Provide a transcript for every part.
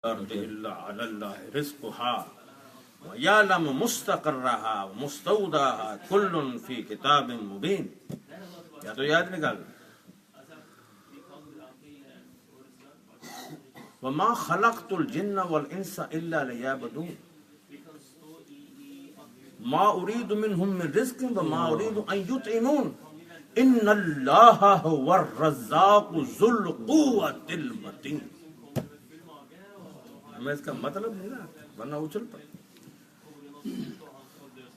الا علی اللہ رزقها ویعلم مستقرها ومستودعها کل فی کتاب مبین. یا تو یاد نکال. وما خلقت الجن والانس الا لیعبدون ما اريد منهم من رزق وما اريد ان يطعمون ان اللہ هو الرزاق ذو القوة المتین. میں اس کا مطلب نہیں نا ورنہ اچھل پڑ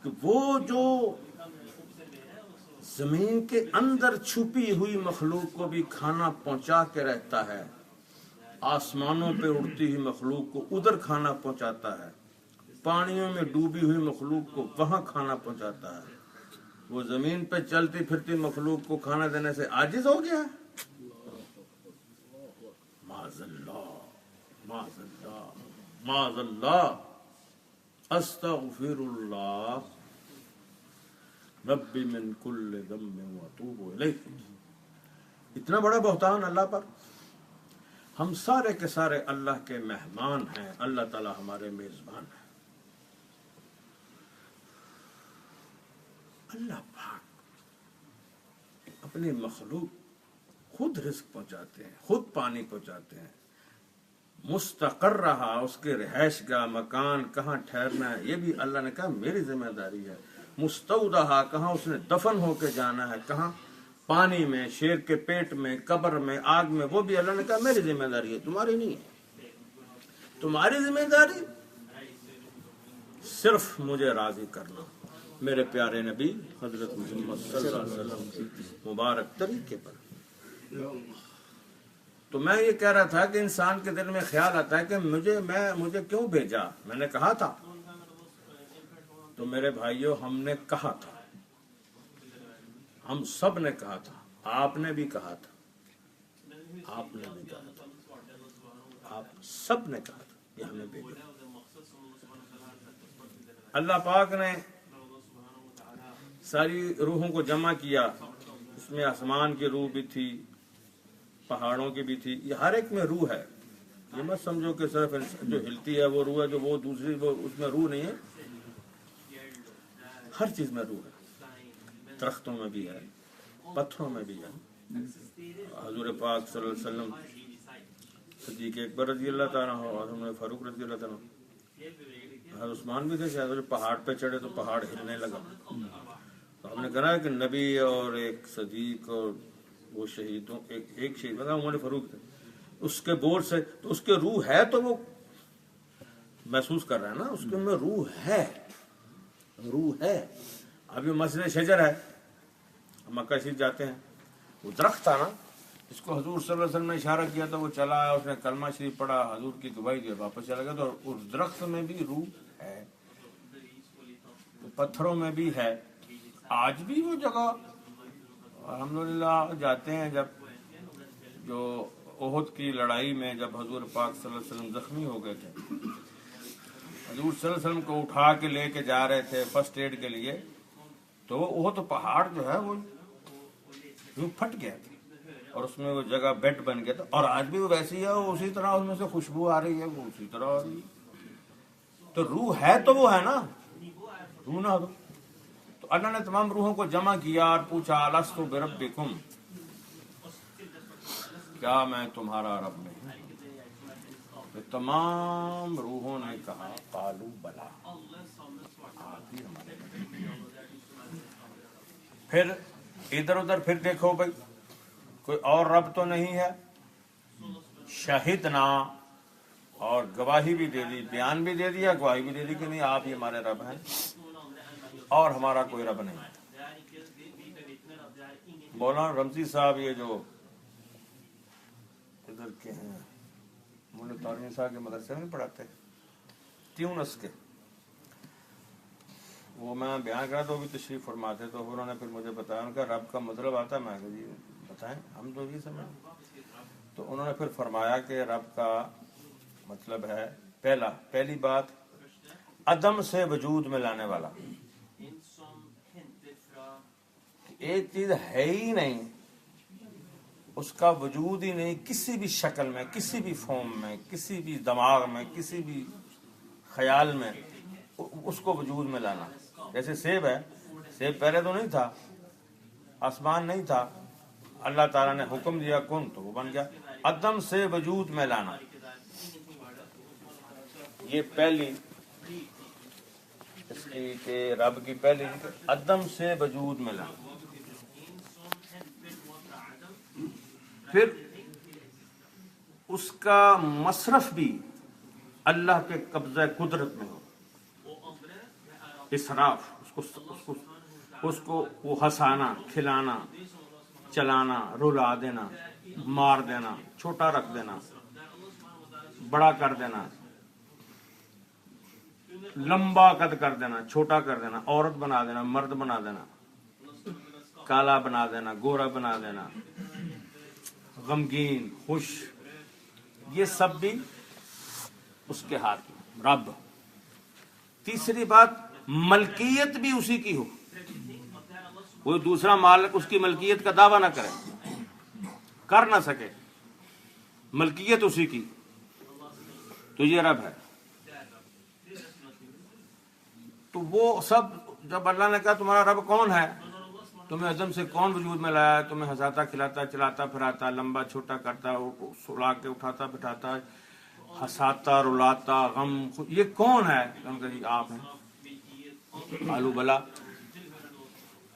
کہ وہ جو زمین کے اندر چھپی ہوئی مخلوق کو بھی کھانا پہنچا کے رہتا ہے، آسمانوں پہ اڑتی ہوئی مخلوق کو ادھر کھانا پہنچاتا ہے، پانیوں میں ڈوبی ہوئی مخلوق کو وہاں کھانا پہنچاتا ہے، وہ زمین پہ چلتی پھرتی مخلوق کو کھانا دینے سے عاجز ہو گیا. معاذ اللہ معاذ اللہ معاذ اللہ استغفر اللہ ربی من کل ذنب واتوب الیہ. اتنا بڑا بہتان اللہ پر. ہم سارے کے سارے اللہ کے مہمان ہیں، اللہ تعالی ہمارے میزبان ہیں. اللہ پاک اپنی مخلوق خود رزق پہنچاتے ہیں، خود پانی پہنچاتے ہیں. مستقر رہا، اس کے رہائش گاہ مکان کہاں ٹھہرنا ہے یہ بھی اللہ نے کہا میری ذمہ داری ہے. مستودعہ کہاں اس نے دفن ہو کے جانا ہے، کہاں پانی میں، شیر کے پیٹ میں، قبر میں، آگ میں، وہ بھی اللہ نے کہا میری ذمہ داری ہے، تمہاری نہیں ہے. تمہاری ذمہ داری صرف مجھے راضی کرنا، میرے پیارے نبی حضرت محمد صلی اللہ علیہ وسلم کی مبارک طریقے پر. تو میں یہ کہہ رہا تھا کہ انسان کے دل میں خیال آتا ہے کہ مجھے کیوں بھیجا. میں نے کہا تھا تو میرے بھائیوں ہم نے کہا تھا، ہم سب نے کہا تھا، آپ نے بھی کہا تھا، آپ نے بھی کہا تھا، آپ سب نے کہا تھا کہ ہمیں بھیجا. اللہ پاک نے ساری روحوں کو جمع کیا، اس میں آسمان کی روح بھی تھی، پہاڑوں کی بھی تھی. یہ ہر ایک میں روح ہے. یہ مت سمجھو کہ صرف جو ہلتی ہے وہ روح ہے، جو وہ دوسری وہ اس میں روح نہیں ہے. ہر چیز میں روح ہے، درختوں میں بھی ہے، پتھروں میں بھی ہے. حضور پاک صلی اللہ علیہ وسلم، صدیق اکبر رضی اللہ تعالیٰ عنہ، حضرت فاروق رضی اللہ تعالیٰ عنہ، حضرت عثمان بھی تھے. شاید پہاڑ پہ چڑھے تو پہاڑ ہلنے لگا. تو ہم نے کہا کہ نبی اور ایک صدیق اور وہ شہیدوں ایک شہید بتا عمر فاروق تھے، اس کے بور سے تو اس کے روح ہے تو وہ محسوس کر رہا ہے نا، اس کے میں روح ہے، روح ہے. ابھی مسجد شجر ہے، مکہ شریف جاتے ہیں، وہ درخت تھا نا، اس کو حضور صلی اللہ علیہ وسلم نے اشارہ کیا تھا، وہ چلا آیا، اس نے کلمہ شریف پڑھا، حضور کی دعائی دی، واپس چلا گیا. تو اس درخت میں بھی روح ہے، پتھروں میں بھی ہے. آج بھی وہ جگہ الحمدللہ جاتے ہیں. جب جو احد کی لڑائی میں جب حضور پاک صلی اللہ علیہ وسلم زخمی ہو گئے تھے، حضور صلی اللہ علیہ وسلم کو اٹھا کے لے کے جا رہے تھے فرسٹ ایڈ کے لیے، تو وہ تو پہاڑ جو ہے وہ پھٹ گیا تھا اور اس میں وہ جگہ بیڈ بن گیا تھا. اور آج بھی وہ ویسی ہے، اسی طرح اس میں سے خوشبو آ رہی ہے، وہ اسی طرح آ رہی ہے. تو روح ہے تو وہ ہے نا، روح نہ ہو تو اللہ نے تمام روحوں کو جمع کیا اور پوچھا الستُ بربکم، کیا میں تمہارا رب نہیں؟ تو تمام روحوں نے کہا قالوا بلا، آپ ہی ہمارے رب. پھر ادھر ادھر پھر دیکھو بھائی، کوئی اور رب تو نہیں ہے. شہدنا، اور گواہی بھی دے دی، بیان بھی دے دیا، گواہی بھی دے دی کہ نہیں آپ ہی ہمارے رب ہیں اور ہمارا کوئی رب نہیں. مولانا رمزی صاحب یہ جو ادھر کے ہیں، مولانا تارمی صاحب کے مدرسے میں پڑھاتے تیونس کے، وہ میں بیان کرا تو وہ بھی تشریف فرماتے. تو انہوں نے پھر مجھے بتایا، ان کا رب کا مطلب آتا ہے. میں کہا جی بتائیں، ہم تو یہ سمجھ. تو انہوں نے پھر فرمایا کہ رب کا مطلب ہے پہلی بات عدم سے وجود میں لانے والا. ایک چیز ہے ہی نہیں، اس کا وجود ہی نہیں کسی بھی شکل میں، کسی بھی فارم میں، کسی بھی دماغ میں، کسی بھی خیال میں، اس کو وجود میں لانا. جیسے سیب ہے، سیب پہلے تو نہیں تھا، آسمان نہیں تھا، اللہ تعالیٰ نے حکم دیا کن تو وہ بن گیا. عدم سے وجود میں لانا، یہ پہلی اس کی کہ رب کی پہلی عدم سے وجود میں لانا. پھر اس کا مصرف بھی اللہ کے قبضہ قدرت میں ہو. اسراف، اس کو وہ ہنسانا، کھلانا، چلانا، رلا دینا، مار دینا، چھوٹا رکھ دینا، بڑا کر دینا، لمبا قد کر دینا، چھوٹا کر دینا، عورت بنا دینا، مرد بنا دینا، کالا بنا دینا، گورا بنا دینا، غمگین، خوش، یہ سب بھی اس کے ہاتھ میں. رب. تیسری بات، ملکیت بھی اسی کی ہو، کوئی دوسرا مالک اس کی ملکیت کا دعویٰ نہ کرے، کر نہ سکے، ملکیت اسی کی، تو یہ رب ہے. تو وہ سب جب اللہ نے کہا تمہارا رب کون ہے، تمہیں عدم سے کون وجود میں لایا، تمہیں ہنساتا، کھلاتا، چلاتا پھراتا، لمبا چھوٹا کرتا، سلا کے اٹھاتا بٹھاتا، ہنساتا، رلاتا، غم، یہ کون ہے؟ ان کا جی آپ ہیں. آلو بلا،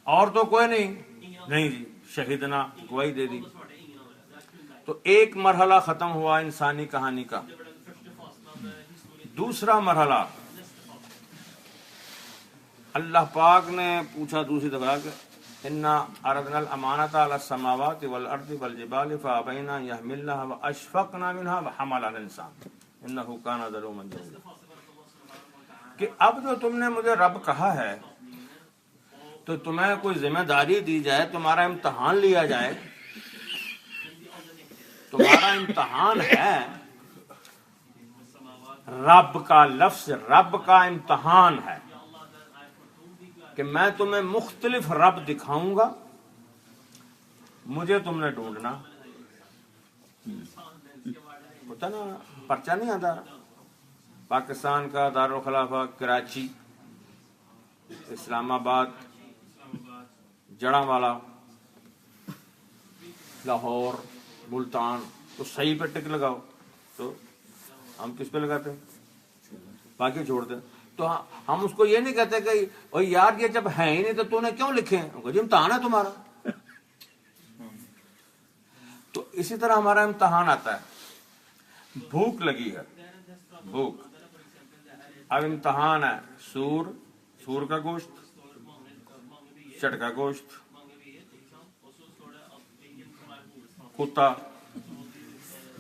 اور تو کوئی نہیں جی، شہیدنا، گواہی دے دی. تو ایک مرحلہ ختم ہوا انسانی کہانی کا. دوسرا مرحلہ، اللہ پاک نے پوچھا دوسری دفعہ کہ انا عرضنا الامانۃ علی السماوات والارض والجبال فابین ان یحملنها واشفقن منها وحملها الانسان انه کان ظلوما جہولا. کہ اب جو تم نے مجھے رب کہا ہے تو تمہیں کوئی ذمہ داری دی جائے، تمہارا امتحان لیا جائے، تمہارا امتحان ہے. رب کا لفظ رب کا امتحان ہے کہ میں تمہیں مختلف رب دکھاؤں گا، مجھے تم نے ڈھونڈنا. ہوتا نا، پرچہ نہیں آتا. پاکستان کا دارالخلافہ کراچی، اسلام آباد، جڑاں لاہور، ملتان، تو صحیح پہ ٹک لگاؤ. تو ہم کس پہ لگاتے ہیں؟ باقی چھوڑتے ہیں. تو ہم اس کو یہ نہیں کہتے کہ او یار یہ جب ہے ہی نہیں تو نے کیوں لکھے ہیں، جی امتحان ہے تمہارا. تو اسی طرح ہمارا امتحان آتا ہے. بھوک لگی ہے، بھوک، اب امتحان ہے. سور کا گوشت، چٹ کا گوشت، کتا،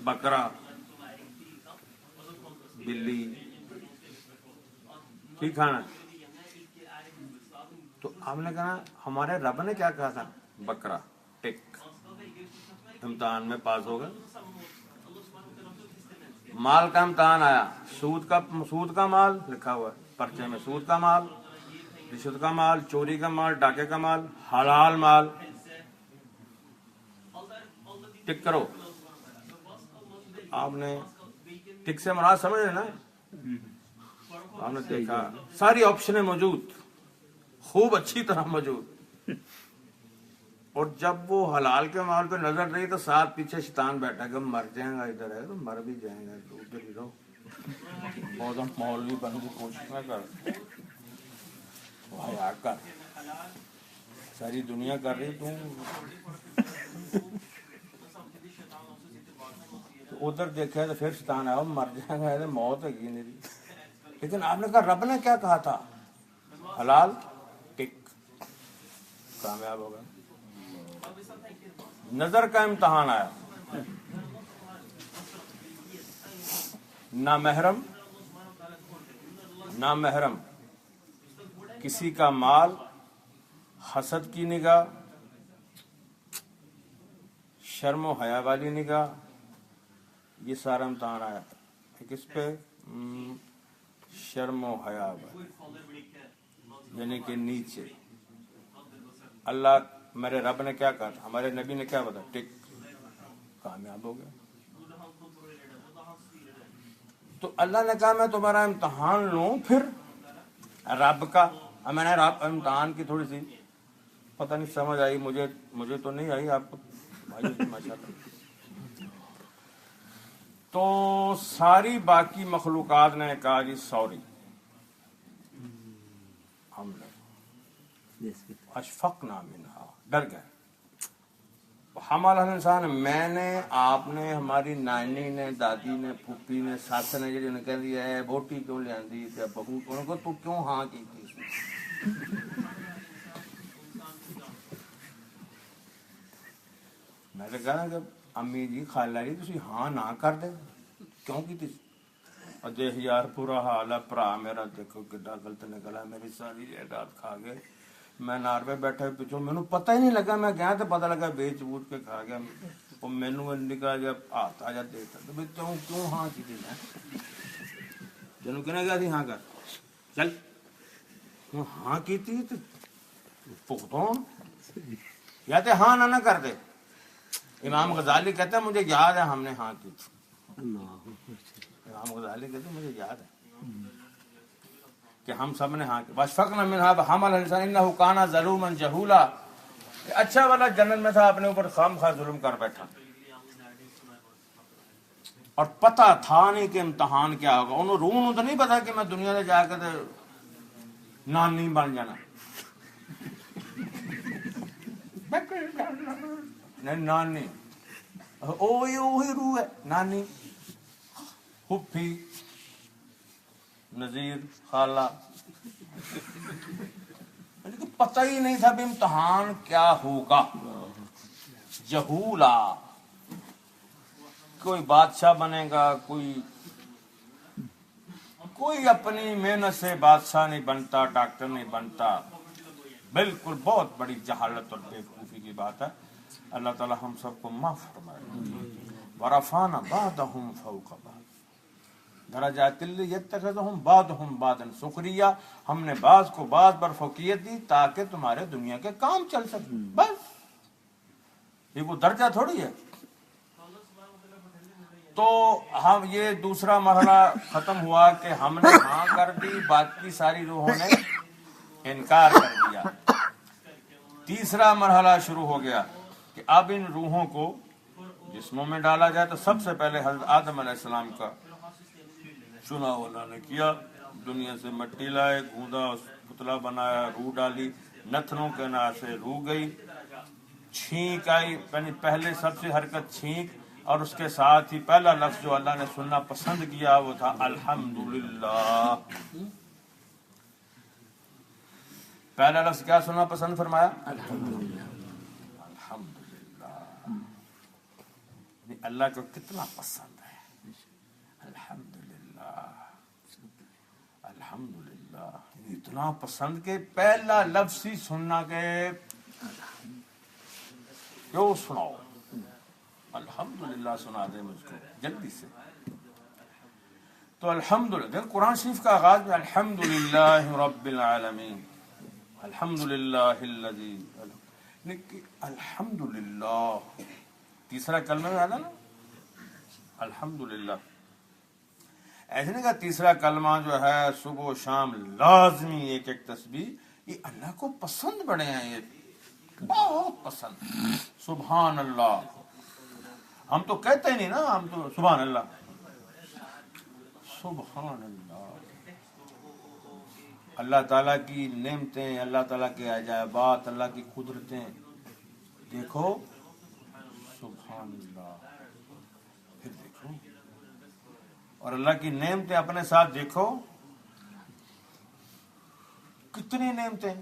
بکرا، بلی، ٹھیک کھانا. تو ہم نے کہا ہمارے رب نے کیا کہا تھا؟ بکرا، ٹک، امتحان میں پاس ہو گئے. مال کا امتحان آیا، سود کا مال لکھا ہوا ہے پرچے میں، سود کا مال، رشوت کا مال، چوری کا مال، ڈاکے کا مال، حلال مال، ٹک کرو. آپ نے ٹک سے مراد سمجھ رہے نا؟ آپ نے دیکھا ساری آپشنیں موجود، خوب اچھی طرح موجود. اور جب وہ حلال کے مال پہ نظر رہی تو ساتھ پیچھے شیطان بیٹھا کہ مر جائیں گا، ادھر ہے تو مر بھی جائیں گا، تو ادھر ہی رہو، بہت مولوی بننے کی کوشش نہ کر، حیا کر، ساری دنیا کر رہی تو ادھر دیکھا تو پھر شیطان آیا مر جائیں گا، موت ہے میری. لیکن آپ نے کہا رب نے کیا کہا تھا؟ حلال، ٹک، کامیاب ہوگا. نظر کا امتحان آیا، نامحرم، کسی کا مال، حسد کی نگاہ، شرم و حیا والی نگاہ، یہ سارا امتحان آیا. کس پہ؟ شرم و حیا والی، یعنی کہ نیچے. اللہ میرے رب نے کیا کہا تھا، ہمارے نبی نے کیا بتایا؟ ٹک. کامیاب ہو گیا. تو اللہ نے کہا میں تمہارا امتحان لوں پھر رب کا. میں نے رب امتحان کی تھوڑی سی پتہ نہیں سمجھ آئی مجھے تو نہیں آئی, آپ کو ماشاء اللہ. تو ساری باقی مخلوقات نے کہا جی سوری, ہم نے اشفقنا منہا, ڈر گئے. حمل الانسان, میں نے, آپ نے, ہماری نانی نے, دادی نے, پھوپھی نے, سس نے جی کہہ دیا ہے بوٹی کیوں لے بہو کو تو کیوں ہاں کی تھی. میں نے کہا کہ امی جی خالہ جی تسی ہاں نہ کر دے کیوں کی تھی. اور دیکھ یار پورا حال ہے برا میرا, دیکھو کڈا غلط نکلا, میری ساری جائیداد کھا گئے. میں نار پہ بیٹھا پیچھو, مینوں پتہ ہی نہیں لگا, میں گیا تو پتہ لگا بیچ بوٹ کے کھا گیا. وہ مینوں نکا جب ہاتھ آ جا دیتا تو میں کیوں ہاں کی تھی. میں جنوں کہنے گیا تھی ہاں کر چل, ہاں کی تھی تو پختوں یا تے ہاں نہ کر دے. امام غزالی کہتے ہیں مجھے یاد ہے ہم نے ہاں کی تھی. امام غزالی کہتے ہیں مجھے یاد ہے کہ ہم سب نے ہاں کی. واشفقنا منہا وحملها الانسان انه كان ظلوما جهولا. اچھا والا جنت میں تھا, اپنے اوپر خواہ ظلم کر بیٹھا, اور پتہ تھا نہیں کہ امتحان کیا ہوگا. انہوں روح تو نہیں پتا کہ میں دنیا میں جا کے نانی بن جانا. نہیں نانی وہی روح ہے, نانی, پھوپھی, نذیر, خالہ. پتہ ہی نہیں تھا بھی امتحان کیا ہوگا. جہولا, کوئی بادشاہ بنے گا, کوئی اپنی محنت سے بادشاہ نہیں بنتا, ڈاکٹر نہیں بنتا. بالکل بہت بڑی جہالت اور بیوقوفی کی بات ہے. اللہ تعالی ہم سب کو معاف فرمائے. ورفعنا بعضهم فوق بعض درجات لیتخذهم بعضهم بعضا سخریا. ہم نے بعض کو بعض پر فوقیت دی تاکہ تمہارے دنیا کے کام چل سکیں. بس یہ کوئی درجہ تھوڑی ہے. تو ہم یہ دوسرا مرحلہ ختم ہوا کہ ہم نے ہاں کر دی, باقی ساری روحوں نے انکار کر دیا. تیسرا مرحلہ شروع ہو گیا کہ اب ان روحوں کو جسموں میں ڈالا جائے. تو سب سے پہلے حضرت آدم علیہ السلام کا چناؤ اللہ نے کیا. دنیا سے مٹی لائے, گوندا, پتلا بنایا, روح ڈالی, نتنوں کے نا سے روح گئی, چھینک آئی. پہلے سب سے حرکت چھینک, اور اس کے ساتھ ہی پہلا لفظ جو اللہ نے سننا پسند کیا وہ تھا الحمدللہ. پہلا لفظ کیا سننا پسند فرمایا؟ الحمدللہ. اللہ کو کتنا پسند ہے الحمدللہ. الحمدللہ اتنا پسند کہ پہلا لفظ ہی سننا کہ کیوں سناؤ, الحمدللہ سنا دے مجھ کو جلدی سے. تو الحمدللہ قرآن شریف کا آغاز میں الحمدللہ رب العالمین, الحمدللہ الذی, الحمدللہ تیسرا کلمہ میں آتا نا الحمدللہ. ایسے نہیں کہا تیسرا کلمہ جو ہے صبح و شام لازمی ایک ایک تسبیح, یہ اللہ کو پسند بڑے ہیں, یہ بہت پسند. سبحان اللہ, ہم تو کہتے ہی نہیں نا, ہم تو سبحان اللہ, سبحان اللہ. اللہ تعالیٰ کی نعمتیں, اللہ تعالیٰ کے عجائبات, اللہ کی قدرتیں دیکھو, سبحان اللہ. پھر دیکھو, اور اللہ کی نعمتیں اپنے ساتھ دیکھو, کتنی نعمتیں,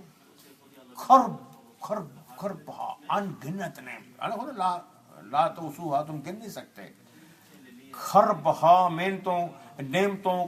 خرب خرب خرب ان گنت نعمت, لا تو تم گن نہیں سکتے. خربہا نعمتوں